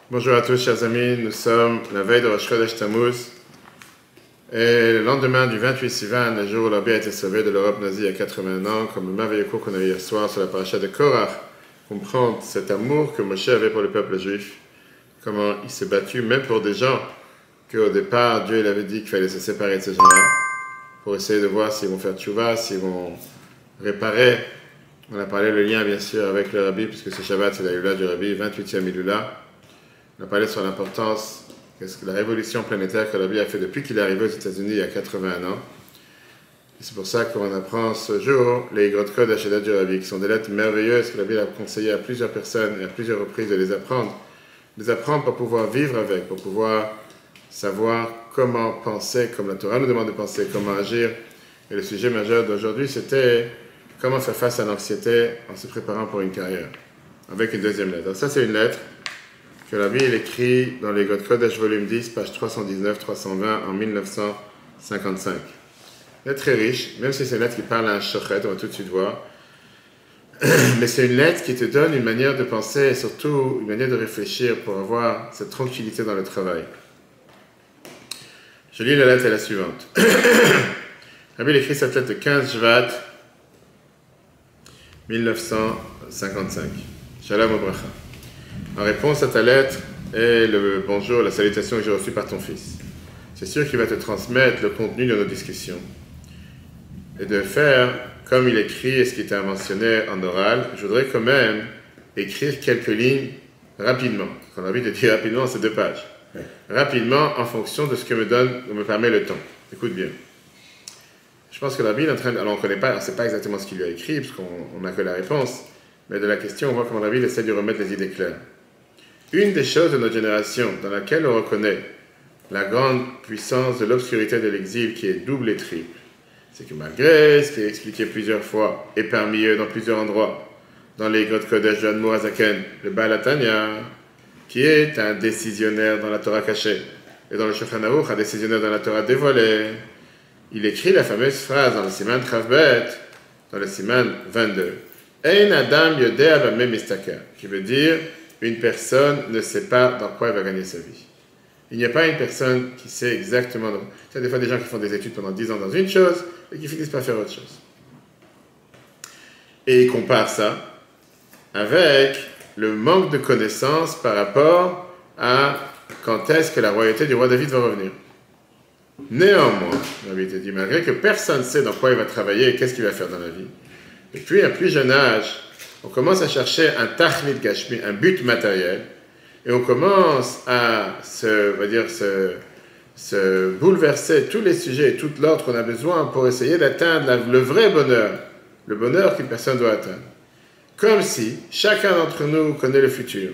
Bonjour à tous, chers amis. Nous sommes la veille de Rosh Chodesh Tammuz et le lendemain du 28 Sivan, le jour où l'Arbi a été sauvé de l'Europe nazie il y a 80 ans, comme le merveilleux cours qu'on a eu hier soir sur la paracha de Korach, comprendre cet amour que Moshe avait pour le peuple juif, comment il s'est battu même pour des gens qu'au départ Dieu il avait dit qu'il fallait se séparer de ces gens-là pour essayer de voir s'ils vont faire tchouva, s'ils vont réparer. On a parlé le lien bien sûr avec le Rabbi, puisque ce Shabbat c'est la Hula du Rabbi, 28e Hula. On a parlé sur l'importance de la révolution planétaire que le Rabbi a fait depuis qu'il est arrivé aux États-Unis il y a 81 ans. Et c'est pour ça qu'on apprend ce jour les Igrot Kodesh du Rabbi, qui sont des lettres merveilleuses que le Rabbi a conseillé à plusieurs personnes et à plusieurs reprises de les apprendre. Les apprendre pour pouvoir vivre avec, pour pouvoir savoir comment penser, comme la Torah nous demande de penser, comment agir. Et le sujet majeur d'aujourd'hui, c'était comment faire face à l'anxiété en se préparant pour une carrière, avec une deuxième lettre. Alors ça, c'est une lettre que la Bible écrit dans les Igrot Kodesh, volume 10, page 319-320, en 1955. Une lettre très riche, même si c'est une lettre qui parle à un shochet, on va tout de suite voir. Mais c'est une lettre qui te donne une manière de penser et surtout une manière de réfléchir pour avoir cette tranquillité dans le travail. Je lis la lettre, est la suivante. La Bible écrit cette lettre le 15 Shvat 1955. Shalom Obracha. En réponse à ta lettre et le bonjour, la salutation que j'ai reçue par ton fils. C'est sûr qu'il va te transmettre le contenu de nos discussions. Et de faire, comme il écrit et ce qui t'a mentionné en oral, je voudrais quand même écrire quelques lignes rapidement. Quand on a envie de dire rapidement, c'est 2 pages. Rapidement, en fonction de ce que me permet le temps. Écoute bien. Je pense que la Bible est en train de... Alors on ne connaît pas, on ne sait pas exactement ce qu'il lui a écrit, parce qu'on n'a que la réponse. Mais de la question, on voit comment la Bible essaie de remettre les idées claires. Une des choses de notre génération dans laquelle on reconnaît la grande puissance de l'obscurité de l'exil qui est double et triple, c'est que malgré ce qui est expliqué plusieurs fois, et parmi eux dans plusieurs endroits, dans les Igrot Kodesh de Admor Hazaken, le Baal HaTanya, qui est un décisionnaire dans la Torah cachée, et dans le Shulchan Aruch, un décisionnaire dans la Torah dévoilée, il écrit la fameuse phrase dans le Siman Travbet, dans le Siman 22, Ein Adam Yodea Bameh Mistaker, qui veut dire une personne ne sait pas dans quoi elle va gagner sa vie. Il n'y a pas une personne qui sait exactement. Il y a des fois des gens qui font des études pendant 10 ans dans une chose et qui finissent par faire autre chose. Et il compare ça avec le manque de connaissances par rapport à quand est-ce que la royauté du roi David va revenir. Néanmoins, David te dit, malgré que personne ne sait dans quoi il va travailler et qu'est-ce qu'il va faire dans la vie, et puis à plus jeune âge, on commence à chercher un tachlit gashmi, un but matériel, et on commence à se bouleverser tous les sujets et tout l'ordre qu'on a besoin pour essayer d'atteindre le vrai bonheur, le bonheur qu'une personne doit atteindre. Comme si chacun d'entre nous connaît le futur.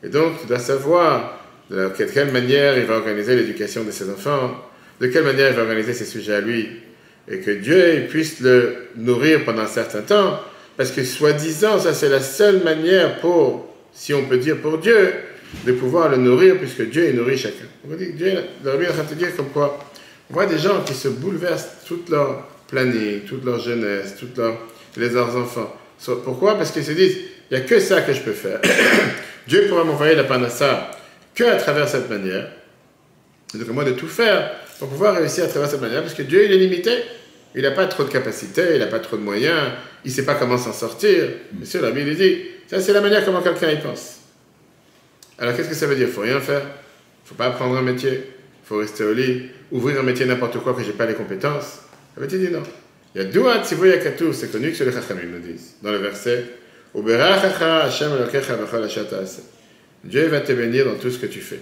Et donc, tu dois savoir de quelle manière il va organiser l'éducation de ses enfants, de quelle manière il va organiser ses sujets à lui, et que Dieu puisse le nourrir pendant un certain temps, parce que soi-disant, ça c'est la seule manière pour, si on peut dire pour Dieu, de pouvoir le nourrir, puisque Dieu il nourrit chacun. On dit, Dieu, le Rabbi est en train de te dire comme quoi, on voit des gens qui se bouleversent toute leur planning, toute leur jeunesse, leurs enfants. Pourquoi? Parce qu'ils se disent, il n'y a que ça que je peux faire. Dieu pourra m'envoyer la panassa qu'à travers cette manière. Donc moi de tout faire pour pouvoir réussir à travers cette manière, parce que Dieu il est limité. Il n'a pas trop de capacité, il n'a pas trop de moyens, il ne sait pas comment s'en sortir. Bien sûr, la Bible dit, ça c'est la manière comment quelqu'un y pense. Alors qu'est-ce que ça veut dire? Il ne faut rien faire, il ne faut pas apprendre un métier, il faut rester au lit, ouvrir un métier n'importe quoi que je n'ai pas les compétences. Ça veut dire non. Il y a Doua Tzivoy Akatou, c'est connu que sur les Chachamim nous disent, dans le verset, Uberachacha Hashem Elokecha Bechol Asher Ta'aseh. Dieu va te bénir dans tout ce que tu fais.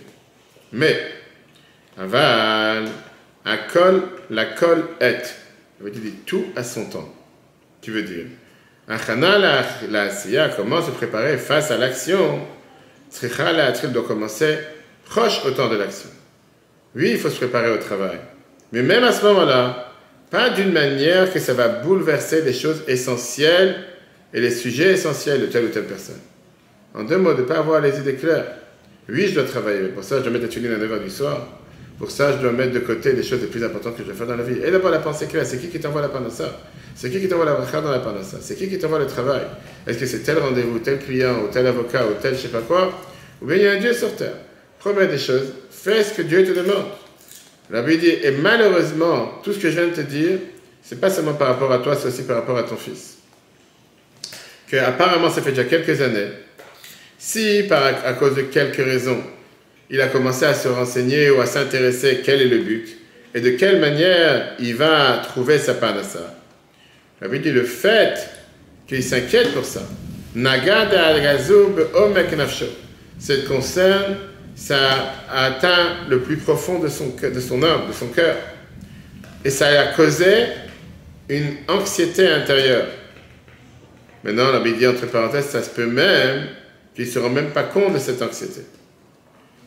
Mais, aval, la kol et. Ça veut dire tout à son temps. Tu veux dire, Achana la asiya, comment se préparer face à l'action. Tzricha la atril doit commencer proche au temps de l'action. Oui, il faut se préparer au travail. Mais même à ce moment-là, pas d'une manière que ça va bouleverser les choses essentielles et les sujets essentiels de telle ou telle personne. En 2 mots, de ne pas avoir les idées claires. Oui, je dois travailler, mais pour ça, je dois mettre la tuline à 9h du soir. Pour ça, je dois mettre de côté les choses les plus importantes que je dois faire dans la vie. Et d'abord, la pensée claire, c'est qui t'envoie la panassa? C'est qui t'envoie la bracha dans la panassa? C'est qui t'envoie le travail? Est-ce que c'est tel rendez-vous, tel client, ou tel avocat, ou tel je sais pas quoi? ou bien il y a un Dieu sur terre. Promets des choses, fais ce que Dieu te demande. Rabbi dit, et malheureusement, tout ce que je viens de te dire, c'est pas seulement par rapport à toi, c'est aussi par rapport à ton fils. Que apparemment, ça fait déjà quelques années, si à cause de quelques raisons, il a commencé à se renseigner ou à s'intéresser quel est le but et de quelle manière il va trouver sa parnassa. Rabbi dit, le fait qu'il s'inquiète pour ça, Nagad al-Gazub omek nafsho, cette concerne, ça a atteint le plus profond de son âme, de son cœur. Et ça a causé une anxiété intérieure. Maintenant, la dit entre parenthèses, ça se peut même qu'il ne se rend même pas compte de cette anxiété.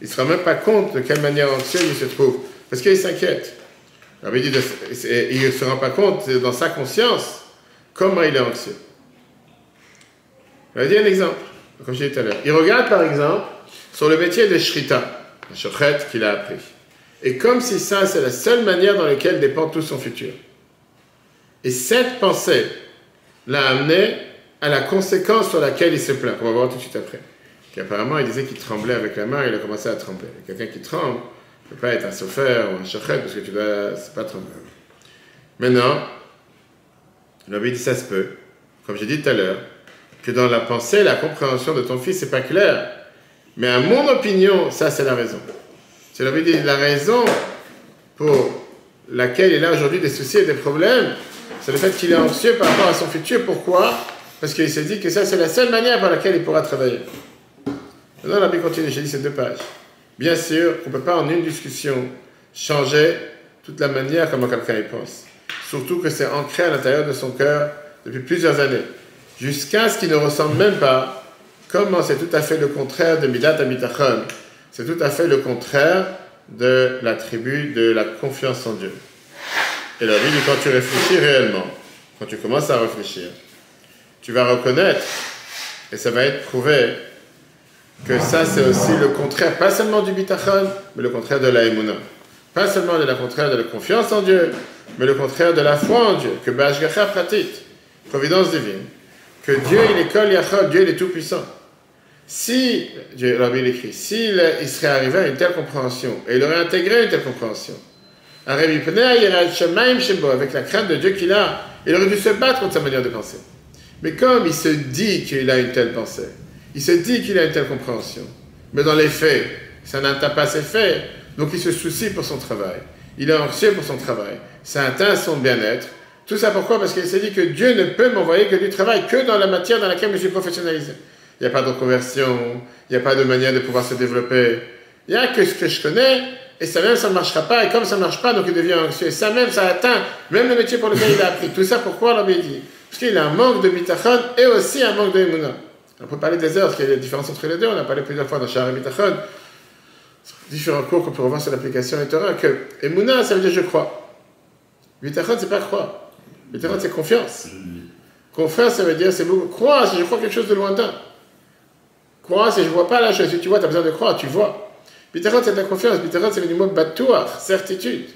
Il ne se rend même pas compte de quelle manière anxieux il se trouve. Parce qu'il s'inquiète. La dit, il ne se rend pas compte dans sa conscience comment il est anxieux. Je vais dire un exemple, comme je disais tout à l'heure. Il regarde par exemple sur le métier de Shrita, un shochet qu'il a appris. Et comme si ça, c'est la seule manière dans laquelle dépend tout son futur. Et cette pensée l'a amené à la conséquence sur laquelle il se plaint, qu'on va voir tout de suite après. Qu'apparemment, il disait qu'il tremblait avec la main, il a commencé à trembler. Quelqu'un qui tremble ne peut pas être un sofer ou un shochet, parce que c'est pas trembler. Maintenant, l'Obéi dit ça se peut, comme j'ai dit tout à l'heure, que dans la pensée, la compréhension de ton fils, c'est pas clair. Mais à mon opinion, ça c'est la raison. C'est la raison pour laquelle il a aujourd'hui des soucis et des problèmes, c'est le fait qu'il est anxieux par rapport à son futur. Pourquoi? Parce qu'il s'est dit que ça c'est la seule manière par laquelle il pourra travailler. Maintenant, la Bible continue, j'ai dit ces 2 pages. Bien sûr, on ne peut pas en une discussion changer toute la manière comment quelqu'un y pense. Surtout que c'est ancré à l'intérieur de son cœur depuis plusieurs années. Jusqu'à ce qu'il ne ressemble même pas. Comment c'est tout à fait le contraire de Midat HaBitachon. C'est tout à fait le contraire de l'attribut de la confiance en Dieu. Et la Bible, quand tu réfléchis réellement, quand tu commences à réfléchir, tu vas reconnaître, et ça va être prouvé, que ça c'est aussi le contraire, pas seulement du Bitachon, mais le contraire de la Emunah. Pas seulement le contraire de la confiance en Dieu, mais le contraire de la foi en Dieu, que B'ashgacha pratit, providence divine, que Dieu il est Kol Yachol, Dieu il est tout puissant. Si, Rabbi l'écrit, s'il serait arrivé à une telle compréhension, et il aurait intégré une telle compréhension, avec la crainte de Dieu qu'il a, il aurait dû se battre contre sa manière de penser. Mais comme il se dit qu'il a une telle pensée, il se dit qu'il a une telle compréhension, mais dans les faits, ça n'atteint pas ses faits, donc il se soucie pour son travail, il est anxieux pour son travail, ça atteint son bien-être. Tout ça pourquoi? Parce qu'il s'est dit que Dieu ne peut m'envoyer que du travail, que dans la matière dans laquelle je suis professionnalisé. Il n'y a pas de conversion, il n'y a pas de manière de pouvoir se développer. Il n'y a que ce que je connais, et ça même, ça ne marchera pas, et comme ça ne marche pas, donc il devient anxieux. Et ça même, ça atteint même le métier pour lequel il a appris. Tout ça, pourquoi l'Obéi dit? Parce qu'il a un manque de bitachon et aussi un manque de émouna. On peut parler des heures, parce qu'il y a des différences entre les deux, on a parlé plusieurs fois dans Sha'ar bitachon, différents cours qu'on peut revoir sur l'application et Torah, que émouna, ça veut dire je crois. Bitachon, c'est pas croire. Bitachon, c'est confiance. Confiance, ça veut dire, c'est beaucoup. Croire, si je crois quelque chose de lointain. Croire, si je ne vois pas la chose, si tu vois, tu as besoin de croire, tu vois. Bitachon, c'est de la confiance. Bitachon, c'est du mot batouar, certitude.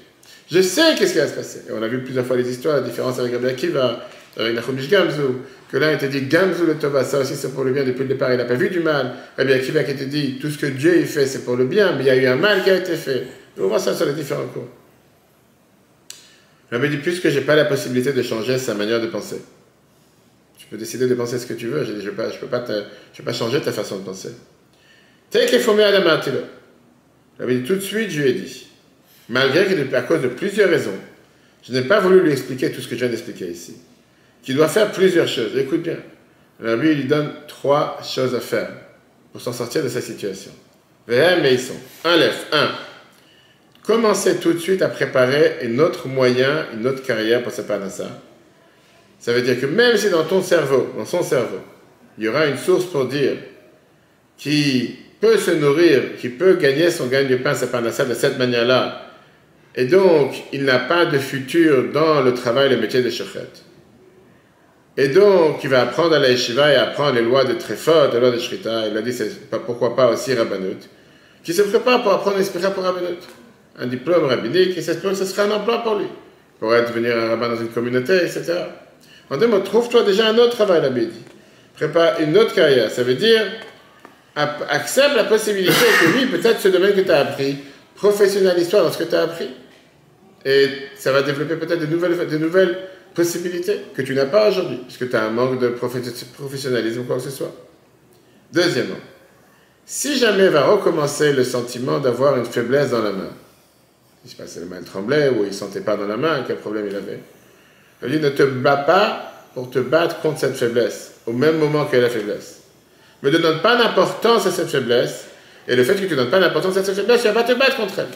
Je sais qu'est-ce qui va se passer. Et on a vu plusieurs fois les histoires, la différence avec Rabbi Akiva, avec Nachumish Gamzou, que là, il était dit Gamzou le Tova, ça aussi c'est pour le bien depuis le départ, il n'a pas vu du mal. Rabbi Akiva qui était dit tout ce que Dieu il fait, c'est pour le bien, mais il y a eu un mal qui a été fait. On voit ça sur les différents cours. Rabbi dit puisque je n'ai pas la possibilité de changer sa manière de penser. Tu peux décider de penser ce que tu veux. J'ai dit, je ne peux pas changer ta façon de penser. J'avais dit tout de suite, je lui ai dit, malgré que, à cause de plusieurs raisons, je n'ai pas voulu lui expliquer tout ce que je viens d'expliquer ici, qu'il doit faire plusieurs choses. Écoute bien. Rabbi lui donne 3 choses à faire pour s'en sortir de sa situation. Mais ils sont. 1. Commencez tout de suite à préparer un autre moyen, une autre carrière pour sa parnassa. Ça veut dire que même si dans son cerveau, il y aura une source pour dire qui peut se nourrir, qui peut gagner son gagne-pain, sa parnassa de cette manière-là, et donc il n'a pas de futur dans le travail, le métier de shochet. Et donc il va apprendre à la yeshiva et apprendre les lois de Trefot, les lois de Shrita. Il a dit pourquoi pas aussi Rabbanut, qui se prépare pour apprendre l'esprit pour Rabbanut. Un diplôme rabbinique, et s'espère que ce sera un emploi pour lui, pour devenir un rabbin dans une communauté, etc. En deux mots, trouve-toi déjà un autre travail, la Bible dit. Prépare une autre carrière. Ça veut dire, accepte la possibilité que oui, peut-être ce domaine que tu as appris, professionnalise-toi dans ce que tu as appris. Et ça va développer peut-être de nouvelles possibilités que tu n'as pas aujourd'hui, puisque tu as un manque de professionnalisme ou quoi que ce soit. Deuxièmement, si jamais va recommencer le sentiment d'avoir une faiblesse dans la main, je ne sais pas si la main tremblait ou il ne sentait pas dans la main, quel problème il avait, il dit ne te bats pas pour te battre contre cette faiblesse, au même moment qu'elle la faiblesse. Mais ne donne pas d'importance à cette faiblesse, et le fait que tu ne donnes pas d'importance à cette faiblesse, tu ne vas pas te battre contre elle.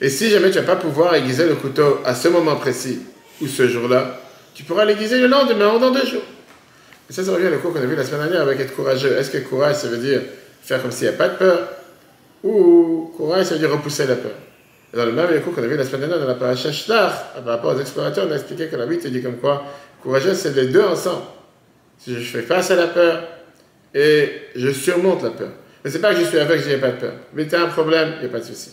Et si jamais tu ne vas pas pouvoir aiguiser le couteau à ce moment précis, ou ce jour-là, tu pourras l'aiguiser le lendemain ou dans 2 jours. Et ça revient au cours qu'on a vu la semaine dernière avec être courageux. Est-ce que courage, ça veut dire faire comme s'il n'y a pas de peur, ou courage, ça veut dire repousser la peur? Et dans le même cours qu'on a vu la semaine dernière dans la paracha Shlach, par rapport aux explorateurs, on a expliqué que la Bible te dit comme quoi courageux, c'est les deux ensemble. Si je fais face à la peur et je surmonte la peur. Mais c'est pas que je suis aveugle, je n'ai pas de peur. Mais tu as un problème, il n'y a pas de souci.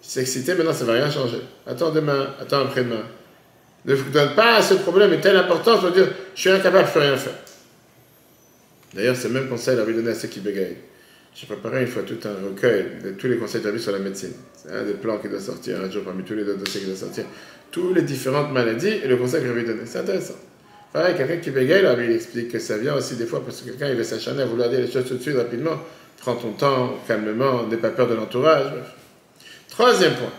Je suis excité, maintenant ça ne va rien changer. Attends demain, attends après-demain. Ne donne pas à ce problème une telle importance pour dire je suis incapable, je ne peux rien faire. D'ailleurs, c'est le même conseil qu'il avait donné à ceux qui bégayent. J'ai préparé une fois tout un recueil de tous les conseils de sur la médecine. C'est un des plans qui doit sortir un jour parmi tous les dossiers qui doivent sortir. Toutes les différentes maladies et le conseil que j'avais donné. C'est intéressant. Pareil, quelqu'un qui bégaye, là, il explique que ça vient aussi des fois parce que quelqu'un il veut s'acharner à vouloir dire les choses tout de suite, rapidement. Prends ton temps, calmement, n'aie pas peur de l'entourage. Bref. Troisième point.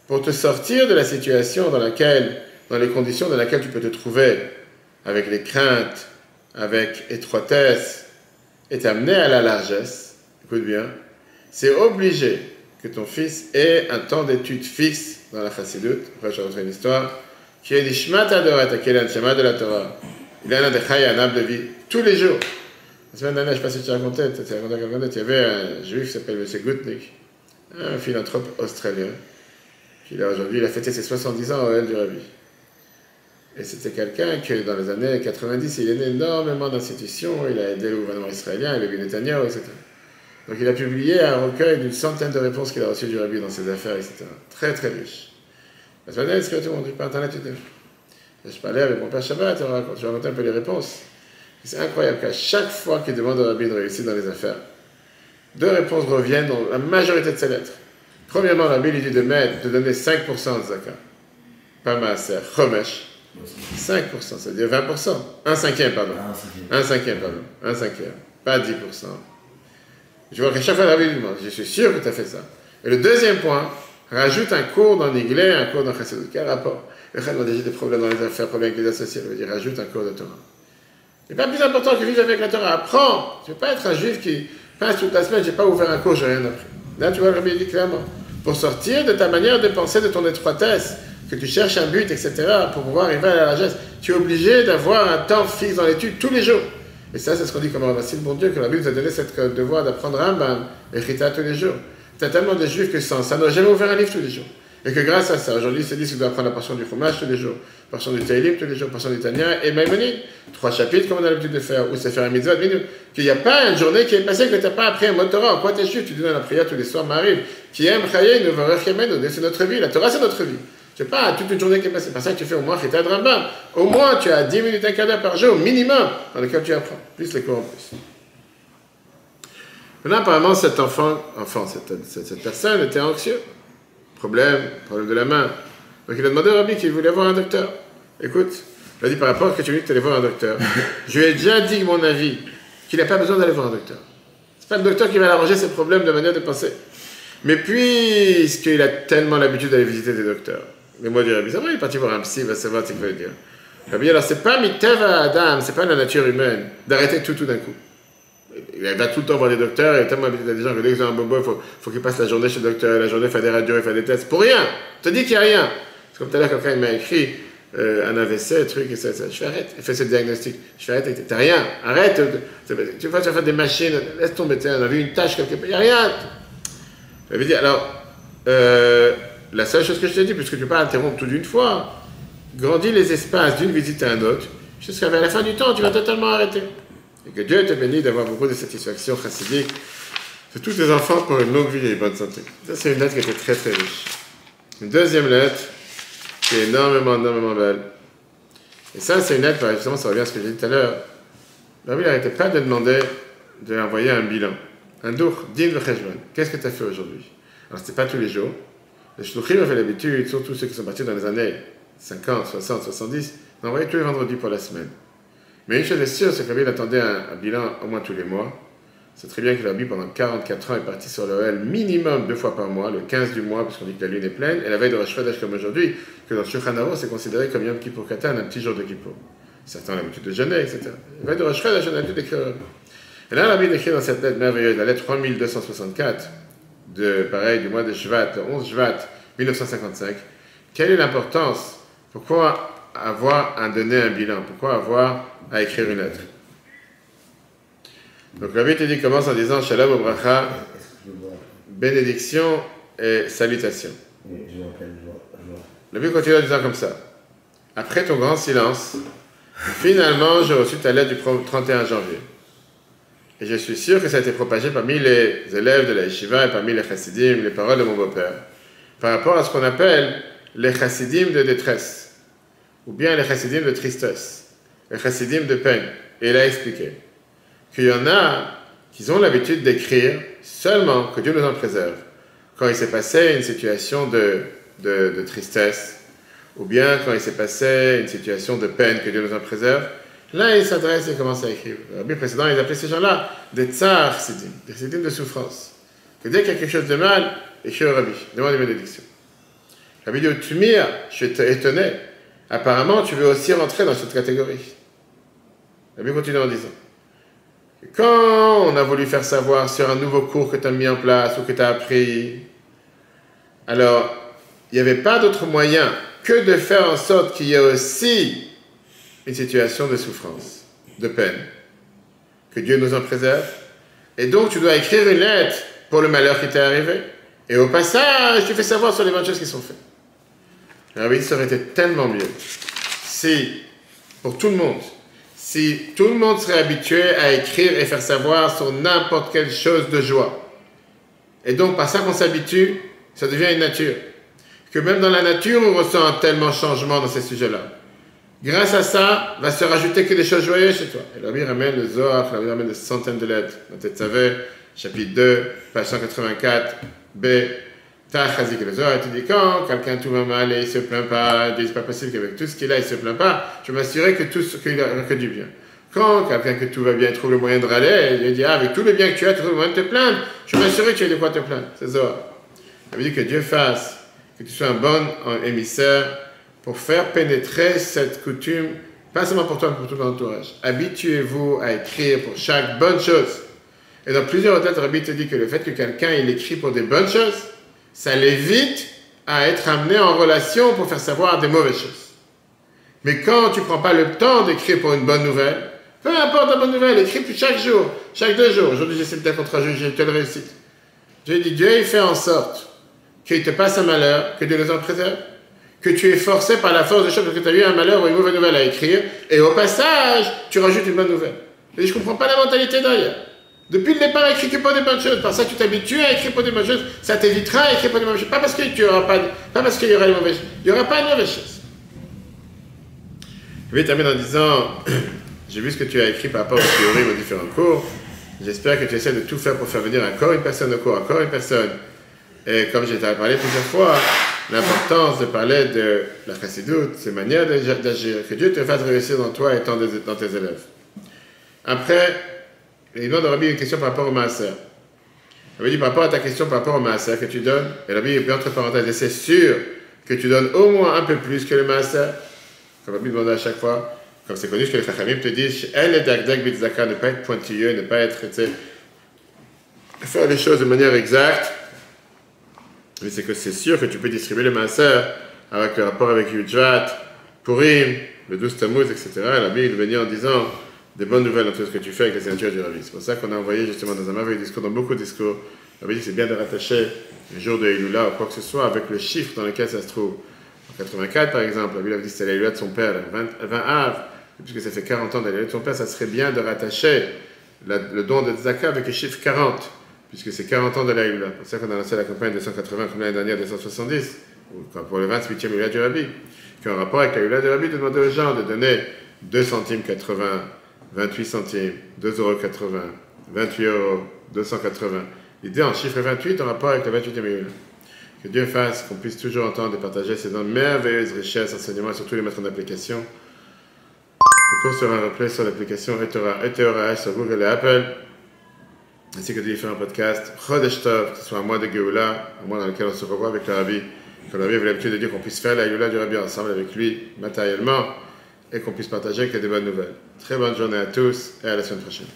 Pour te sortir de la situation dans les conditions dans lesquelles tu peux te trouver, avec les craintes, avec étroitesse, et t'amener à la largesse, écoute bien, c'est obligé que ton fils ait un temps d'étude fixe dans la chassidoute. Après, je vais raconter une histoire, qui est l'ishmat adorat, qui est l'anshama de la Torah. Il a un dechaya, un âme de vie, tous les jours. La semaine dernière, je ne sais pas si tu as raconté, il y avait un juif qui s'appelle M. Gutnick, un philanthrope australien, qui aujourd'hui, il a fêté ses 70 ans au L du Rabbi. Et c'était quelqu'un que dans les années 90, il aidait énormément d'institutions, il a aidé le gouvernement israélien, il a vu Netanyahu, etc. Donc il a publié un recueil d'une centaine de réponses qu'il a reçues du Rabbi dans ses affaires, etc. Très très riche. La semaine dernière, il tout le monde dit par internet, je parlais avec mon père Shabbat, je racontais un peu les réponses. C'est incroyable qu'à chaque fois qu'il demande au Rabbi de réussir dans les affaires, 2 réponses reviennent dans la majorité de ses lettres. Premièrement, le Rabbi lui dit de donner 5% de zakat. Pas maaser, chomesh. 5%, c'est-à-dire 20%. Un cinquième, pardon. Un cinquième. Pas 10%. Je vois qu'à chaque fois, la Rabbi lui demande, je suis sûr que tu as fait ça. Et le deuxième point, rajoute un cours dans l'Iglé, un cours dans Chassidut. Quel rapport? Le Khan a déjà des problèmes dans les affaires, problèmes avec les associés. Il veut dire, rajoute un cours de Torah. C'est pas plus important que vivre avec la Torah. Apprends. Tu ne veux pas être un juif qui passe toute la semaine, j'ai pas ouvert un cours, j'ai rien appris. Là, tu vois, le Rabbi dit clairement, pour sortir de ta manière de penser, de ton étroitesse, que tu cherches un but, etc., pour pouvoir arriver à la largesse, tu es obligé d'avoir un temps fixe dans l'étude tous les jours. Et ça, c'est ce qu'on dit comme remercie le bon Dieu, que la Bible nous a donné cette devoir d'apprendre Rambam et Chita tous les jours. Tu as tellement de juifs que sans ça, n'ont jamais ouvert un livre tous les jours. Et que grâce à ça, aujourd'hui, ils se disent qu'ils doivent apprendre la portion du Chumash tous les jours, la portion du Teilim tous les jours, la portion du Tanya et Maïmonide. 3 chapitres, comme on a l'habitude de faire, ou c'est faire un mitzvah, qu'il n'y a pas une journée qui est passée que tu n'as pas appris un mot de Torah. En quoi tu es juif? Tu donnes la prière tous les soirs, m'arrive. Qui aime Chayein, nous va c'est notre vie. La Torah, c'est notre vie. Tu n'as pas toute une journée qui est passée. C'est pour ça que tu fais au moins Chita de Rambam. Au moins, tu as 10 minutes, un quart d'heure par jour, minimum, dans lequel tu apprends. Plus les cours en plus. Maintenant, apparemment, cette personne était anxieux. Problème de la main. Donc il a demandé au Rabbi qu'il voulait voir un docteur. Écoute, il a dit par rapport à ce que tu veux que tu allais voir un docteur. Je lui ai déjà dit mon avis, qu'il n'a pas besoin d'aller voir un docteur. C'est pas le docteur qui va arranger ses problèmes de manière de penser. Mais puisqu'il a tellement l'habitude d'aller visiter des docteurs, mais moi je dirais, ça va, il est parti voir un psy, il va savoir ce qu'il veut dire. Rabbi, alors c'est pas miteva Adam, c'est pas la nature humaine d'arrêter tout d'un coup. Il va tout le temps voir des docteurs, il est tellement habitué à des gens que dès qu'ils ont un bobo, il faut qu'il passe la journée chez le docteur, la journée il fait des radios, il fait des tests, pour rien. Je te dis qu'il n'y a rien. C'est comme tout à l'heure, quelqu'un m'a écrit un AVC, truc, et ça. Je fais arrête, il fait ce diagnostic. Je fais arrête, t'as rien, arrête. Tu vas faire des machines, laisse tomber, on a vu une tâche quelque part, il n'y a rien. Je vais dire, alors, la seule chose que je te dis, puisque tu ne peux pas interrompre tout d'une fois, grandis les espaces d'une visite à une autre, jusqu'à la fin du temps, tu vas totalement arrêter. Et que Dieu te bénisse d'avoir beaucoup de satisfaction chassidique de tous tes enfants pour une longue vie et une bonne santé. Ça, c'est une lettre qui était très très riche. Une deuxième lettre qui est énormément belle. Et ça, c'est une lettre, justement, ça revient à ce que j'ai dit tout à l'heure. La Bible n'arrêtait pas de demander de envoyer un bilan. Un dour, din v'cheshbon. Qu'est-ce que tu as fait aujourd'hui? Alors, ce n'est pas tous les jours. Les shluchim avaient l'habitude, surtout ceux qui sont partis dans les années 50, 60, 70, d'envoyer tous les vendredis pour la semaine. Mais une chose est sûre, c'est que Rabbi attendait un bilan au moins tous les mois. C'est très bien que Rabbi, pendant 44 ans, est parti sur l'OL minimum 2 fois par mois, le 15 du mois, parce qu'on dit que la lune est pleine, et la veille de Rosh Chodesh comme aujourd'hui, que dans le Shulchan Aruch, c'est considéré comme Yom Kippur Katan, un petit jour de Kippur. Certains ont l'habitude de jeûner, etc. La veille de Rosh Chodesh, on a l'habitude d'écrire. Et là, Rabbi écrit dans cette lettre merveilleuse, la lettre 3264, du mois de Shvat, le 11 Shvat 1955, quelle est l'importance? Pourquoi donner un bilan? Pourquoi avoir à écrire une lettre? Donc Rabbi te dit commence en disant Shalom Obracha, bénédiction et salutation. Rabbi continue en disant comme ça. Après ton grand silence, finalement j'ai reçu ta lettre du 31 janvier. Et je suis sûr que ça a été propagé parmi les élèves de la Yeshiva et parmi les chassidim, les paroles de mon beau-père, par rapport à ce qu'on appelle les chassidim de détresse, ou bien les chassidim de tristesse, les chassidim de peine. Et il a expliqué qu'il y en a qui ont l'habitude d'écrire seulement, que Dieu nous en préserve, quand il s'est passé une situation de tristesse, ou bien quand il s'est passé une situation de peine, que Dieu nous en préserve. Là, il s'adresse et commence à écrire. Le rabbi précédent, ils appelaient ces gens-là des tsar chassidim, des chassidim de souffrance. Que dès qu'il y a quelque chose de mal, écrit au rabbi, demande une bénédiction. Le rabbi dit, Tumir, je suis étonné, apparemment tu veux aussi rentrer dans cette catégorie. Le rabbi continue en disant, quand on a voulu faire savoir sur un nouveau cours que tu as mis en place ou que tu as appris, alors il n'y avait pas d'autre moyen que de faire en sorte qu'il y ait aussi une situation de souffrance, de peine, que Dieu nous en préserve. Et donc tu dois écrire une lettre pour le malheur qui t'est arrivé. Et au passage, tu fais savoir sur les bonnes choses qui sont faites. Alors oui, ça aurait été tellement mieux si, pour tout le monde, si tout le monde serait habitué à écrire et faire savoir sur n'importe quelle chose de joie. Et donc, par ça qu'on s'habitue, ça devient une nature. Que même dans la nature, on ressent un tellement changement dans ces sujets-là. Grâce à ça, va se rajouter que des choses joyeuses chez toi. Et là, il ramène le Zohar, il ramène des centaines de lettres. Dans Tetzavé, chapitre 2, page 184, B, Tachazik et le Zohar, il te dit quand quelqu'un tout va mal et il ne se plaint pas, il dit c'est pas possible qu'avec tout ce qu'il a, il ne se plaint pas, je m'assurerai que qu'il a que du bien. Quand quelqu'un que tout va bien trouve le moyen de râler, il dit avec tout le bien que tu as, tu trouves le moyen de te plaindre, je m'assurerai que tu as de quoi te plaindre. C'est Zohar. Ça veut dire que Dieu fasse que tu sois un bon émissaire pour faire pénétrer cette coutume, pas seulement pour toi, mais pour tout l'entourage. Habituez-vous à écrire pour chaque bonne chose. Et dans plusieurs autres, Rabbi te dit que le fait que quelqu'un il écrit pour des bonnes choses, ça l'évite à être amené en relation pour faire savoir des mauvaises choses. Mais quand tu ne prends pas le temps d'écrire pour une bonne nouvelle, peu importe la bonne nouvelle, écris chaque jour, chaque 2 jours. Aujourd'hui, j'essaie de faire contre un juge, j'ai telle réussite. J'ai dit, Dieu, il fait en sorte qu'il te passe un malheur, que Dieu nous en préserve, que tu es forcé par la force des choses parce que tu as eu un malheur ou une mauvaise nouvelle à écrire, et au passage, tu rajoutes une bonne nouvelle. Et je ne comprends pas la mentalité derrière. Depuis le départ, écris que pour des bonnes choses. Par ça, tu t'habitues à écrire pour des bonnes choses. Ça t'évitera à écrire pour des mauvaises choses. Pas parce qu'il y aura des mauvaises choses. Il n'y aura pas de mauvaises choses. Je vais terminer en disant, j'ai vu ce que tu as écrit par rapport aux théories, aux différents cours. J'espère que tu essaies de tout faire pour faire venir encore une personne au cours, encore une personne. Et comme j'ai parlé plusieurs fois, l'importance de parler de la chassidoute, ses manières d'agir, que Dieu te fasse réussir dans toi et dans tes élèves. Après, il demande à Rabbi une question par rapport au maaser. Rabbi dit par rapport à ta question par rapport au maaser que tu donnes, et Rabbi est entre parenthèses, et c'est sûr que tu donnes au moins un peu plus que le maaser. Comme Rabbi demande à chaque fois, comme c'est connu que les chachamim te disent, elle est dakdak bitzaka, ne pas être pointilleux, ne pas être, faire les choses de manière exacte. Mais c'est que c'est sûr que tu peux distribuer le maaser avec le rapport avec Yudjvat, Purim, le 12 Tammuz, etc. Et Rabbi il venait en disant des bonnes nouvelles dans tout ce que tu fais avec les signatures du Rabbi. C'est pour ça qu'on a envoyé justement dans un merveilleux discours, dans beaucoup de discours, Rabbi dit que c'est bien de rattacher le jour de Elula ou quoi que ce soit avec le chiffre dans lequel ça se trouve. En 84 par exemple, Rabbi avait dit que c'était l'Elula de son père, le 20 Av, puisque ça fait 40 ans de l'Elula de son père, ça serait bien de rattacher le don de Tzaka avec le chiffre 40. Puisque c'est 40 ans de la Hula. C'est pour ça qu'on a lancé la campagne 280 comme l'année dernière, 270, pour le 28e Hula du Rabbi, qui a un rapport avec la Hula du Rabbi, de demander aux gens de donner 2 centimes 80, 28 centimes, 2,80 €, 28 euros, 280. L'idée en chiffre 28 en rapport avec le 28e Géoula. Que Dieu fasse qu'on puisse toujours entendre et partager ces merveilleuses richesses, enseignements et surtout les mettre en application. Le cours sera replay sur l'application eTorah sur Google et Apple, ainsi que des différents podcasts. Chodesh Tov, que ce soit un mois de Géoula, un mois dans lequel on se revoit avec le Rabbi. Que le Rabbi avait l'habitude de dire qu'on puisse faire la Géoula du Rabbi ensemble avec lui, matériellement, et qu'on puisse partager que des bonnes nouvelles. Très bonne journée à tous et à la semaine prochaine.